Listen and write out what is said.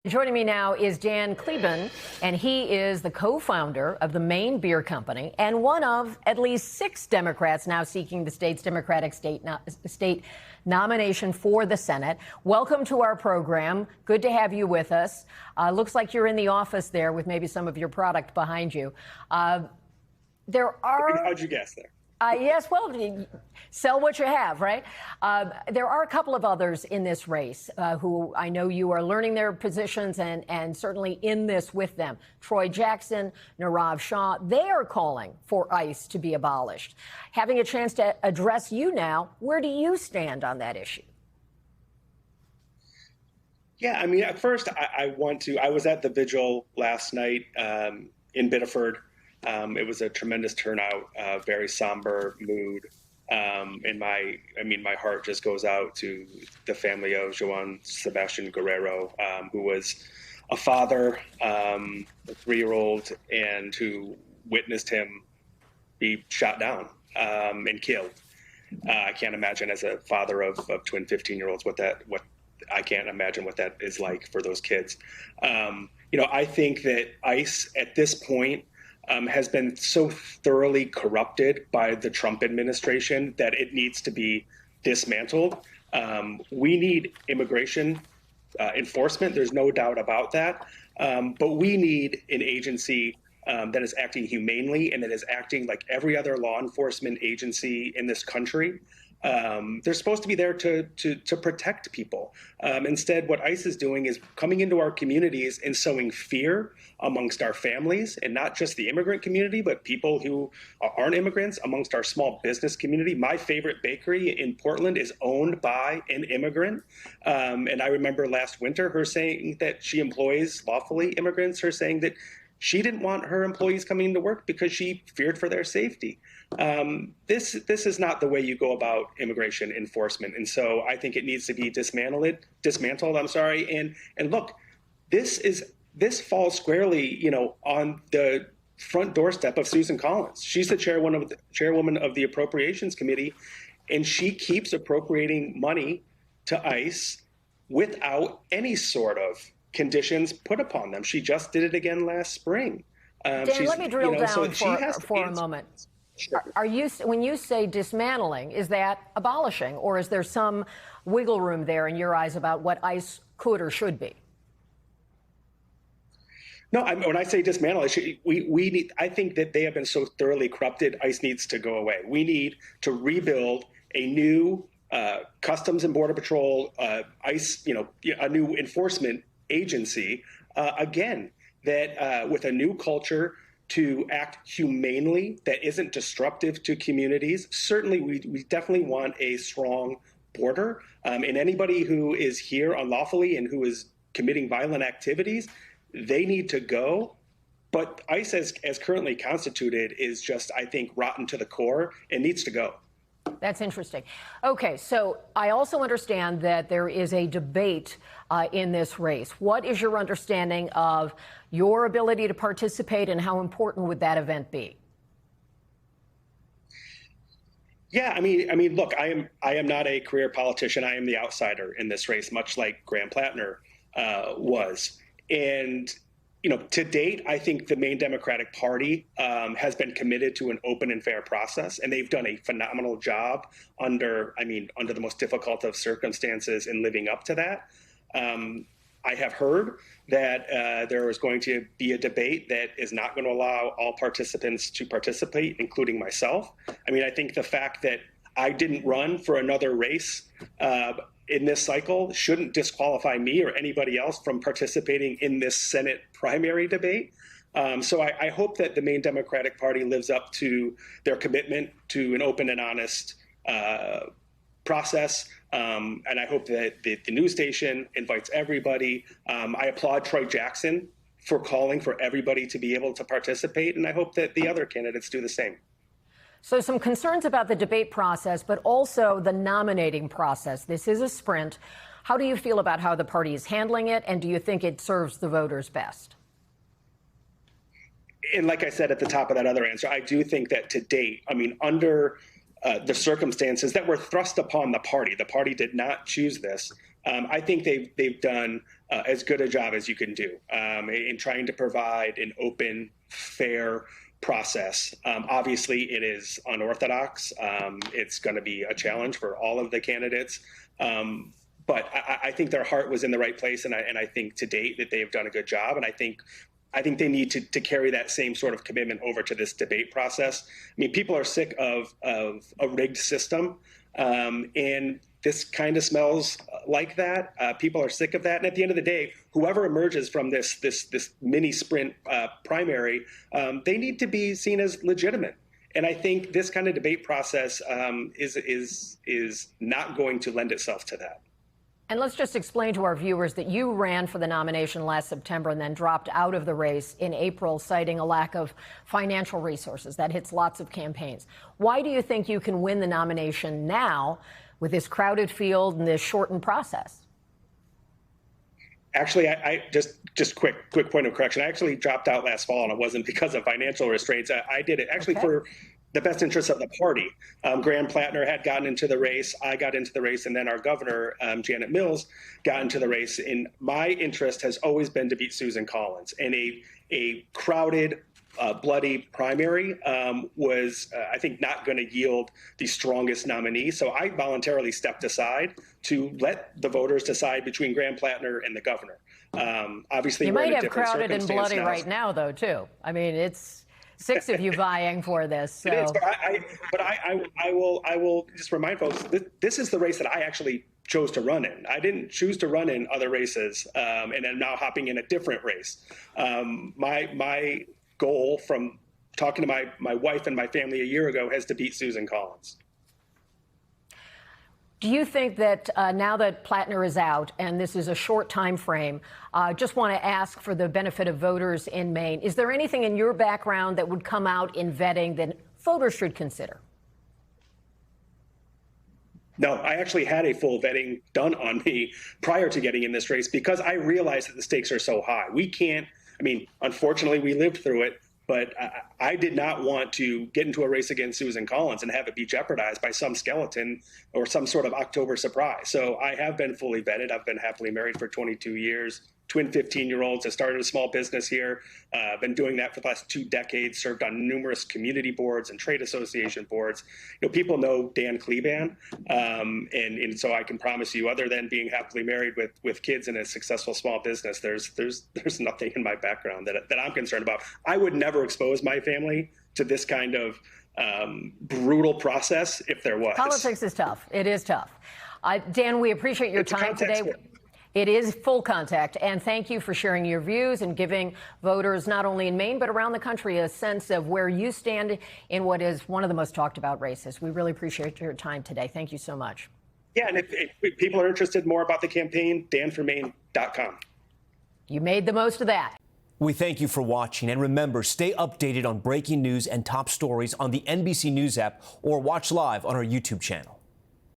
Joining me now is Dan Kleban, and he is the co-founder of the Maine Beer Company and one of at least 6 Democrats now seeking the state's Democratic state nomination for the Senate. Welcome to our program. Good to have you with us. Looks like you're in the office there with maybe some of your product behind you. How'd you guess there? Yes, well, sell what you have, right? There are a couple of others in this race who I know you are learning their positions and certainly in this with them. Troy Jackson, Nirav Shah, they are calling for ICE to be abolished. Having a chance to address you now, where do you stand on that issue? Yeah, I mean, at first, I was at the vigil last night in Biddeford. It was a tremendous turnout, very somber mood. And my heart just goes out to the family of Joan Sebastian Guerrero, who was a father, a 3-year-old, and who witnessed him be shot down and killed. I can't imagine as a father of twin 15-year-olds I can't imagine what that is like for those kids. I think that ICE at this point has been so thoroughly corrupted by the Trump administration that it needs to be dismantled. We need immigration enforcement. There's no doubt about that. But we need an agency that is acting humanely and that is acting like every other law enforcement agency in this country. They're supposed to be there to protect people. Instead, what ICE is doing is coming into our communities and sowing fear amongst our families, and not just the immigrant community, but people who aren't immigrants, amongst our small business community. My favorite bakery in Portland is owned by an immigrant. And I remember last winter her saying that she employs lawfully immigrants, her saying that she didn't want her employees coming to work because she feared for their safety. This is not the way you go about immigration enforcement. And so I think it needs to be dismantled. And look, this falls squarely, on the front doorstep of Susan Collins. She's the chairwoman of the Appropriations Committee, and she keeps appropriating money to ICE without any sort of conditions put upon them. She just did it again last spring. Dan, let me drill down for a moment. Sure. When you say dismantling, is that abolishing, or is there some wiggle room there in your eyes about what ICE could or should be? No, when I say dismantle, I think that they have been so thoroughly corrupted, ICE needs to go away. We need to rebuild a new Customs and Border Patrol, ICE, a new enforcement agency, again, that with a new culture to act humanely, that isn't disruptive to communities. Certainly, we definitely want a strong border. And anybody who is here unlawfully and who is committing violent activities, they need to go. But ICE, as currently constituted, is just, I think, rotten to the core and needs to go. That's interesting. Okay, so I also understand that there is a debate in this race. What is your understanding of your ability to participate, and how important would that event be? Yeah, I mean, look, I am not a career politician. I am the outsider in this race, much like Graham Platner was. And to date, I think the Maine Democratic Party has been committed to an open and fair process, and they've done a phenomenal job under the most difficult of circumstances in living up to that. I have heard that there is going to be a debate that is not going to allow all participants to participate, including myself. I think the fact that I didn't run for another race in this cycle shouldn't disqualify me or anybody else from participating in this Senate primary debate. So I hope that the Maine Democratic Party lives up to their commitment to an open and honest process. And I hope that the news station invites everybody. I applaud Troy Jackson for calling for everybody to be able to participate, and I hope that the other candidates do the same. So some concerns about the debate process, but also the nominating process. This is a sprint. How do you feel about how the party is handling it, and do you think it serves the voters best? And like I said at the top of that other answer, I do think that to date, under the circumstances that were thrust upon the party did not choose this. I think they've done as good a job as you can do in trying to provide an open, fair process. Obviously, it is unorthodox. It's going to be a challenge for all of the candidates. But I think their heart was in the right place, and I think to date that they have done a good job. And I think they need to carry that same sort of commitment over to this debate process. I mean, people are sick of a rigged system, and this kind of smells like that. People are sick of that. And at the end of the day, whoever emerges from this mini sprint primary, they need to be seen as legitimate. And I think this kind of debate process is not going to lend itself to that. And let's just explain to our viewers that you ran for the nomination last September and then dropped out of the race in April, citing a lack of financial resources. That hits lots of campaigns. Why do you think you can win the nomination now with this crowded field and this shortened process? Actually, I just quick point of correction. I actually dropped out last fall, and it wasn't because of financial restraints. I did it actually for the best interests of the party. Graham Platner had gotten into the race. I got into the race, and then our governor, Janet Mills, got into the race. And my interest has always been to beat Susan Collins. And a crowded, bloody primary was, I think, not going to yield the strongest nominee. So I voluntarily stepped aside to let the voters decide between Graham Platner and the governor. Obviously, you might have crowded and bloody right now, though, too. I mean, it's 6 of you vying for this. So. It is, but I will just remind folks this is the race that I actually chose to run in. I didn't choose to run in other races, and I'm now hopping in a different race. My goal from talking to my wife and my family a year ago has to beat Susan Collins. Do you think that now that Platner is out and this is a short time frame, just want to ask for the benefit of voters in Maine, is there anything in your background that would come out in vetting that voters should consider? No, I actually had a full vetting done on me prior to getting in this race because I realized that the stakes are so high. We can't, I mean, unfortunately, we lived through it. But I did not want to get into a race against Susan Collins and have it be jeopardized by some skeleton or some sort of October surprise. So I have been fully vetted. I've been happily married for 22 years, twin 15-year-olds. I started a small business here. I've been doing that for the last 2 decades, served on numerous community boards and trade association boards. You know, people know Dan Kleban. And so I can promise you, other than being happily married with kids and a successful small business, there's nothing in my background that I'm concerned about. I would never expose my family to this kind of brutal process if there was. Politics is tough. It is tough. Dan, we appreciate your time today. It is full contact, and thank you for sharing your views and giving voters not only in Maine but around the country a sense of where you stand in what is one of the most talked about races. We really appreciate your time today. Thank you so much. Yeah, and if people are interested more about the campaign, danformaine.com. You made the most of that. We thank you for watching, and remember, stay updated on breaking news and top stories on the NBC News app or watch live on our YouTube channel.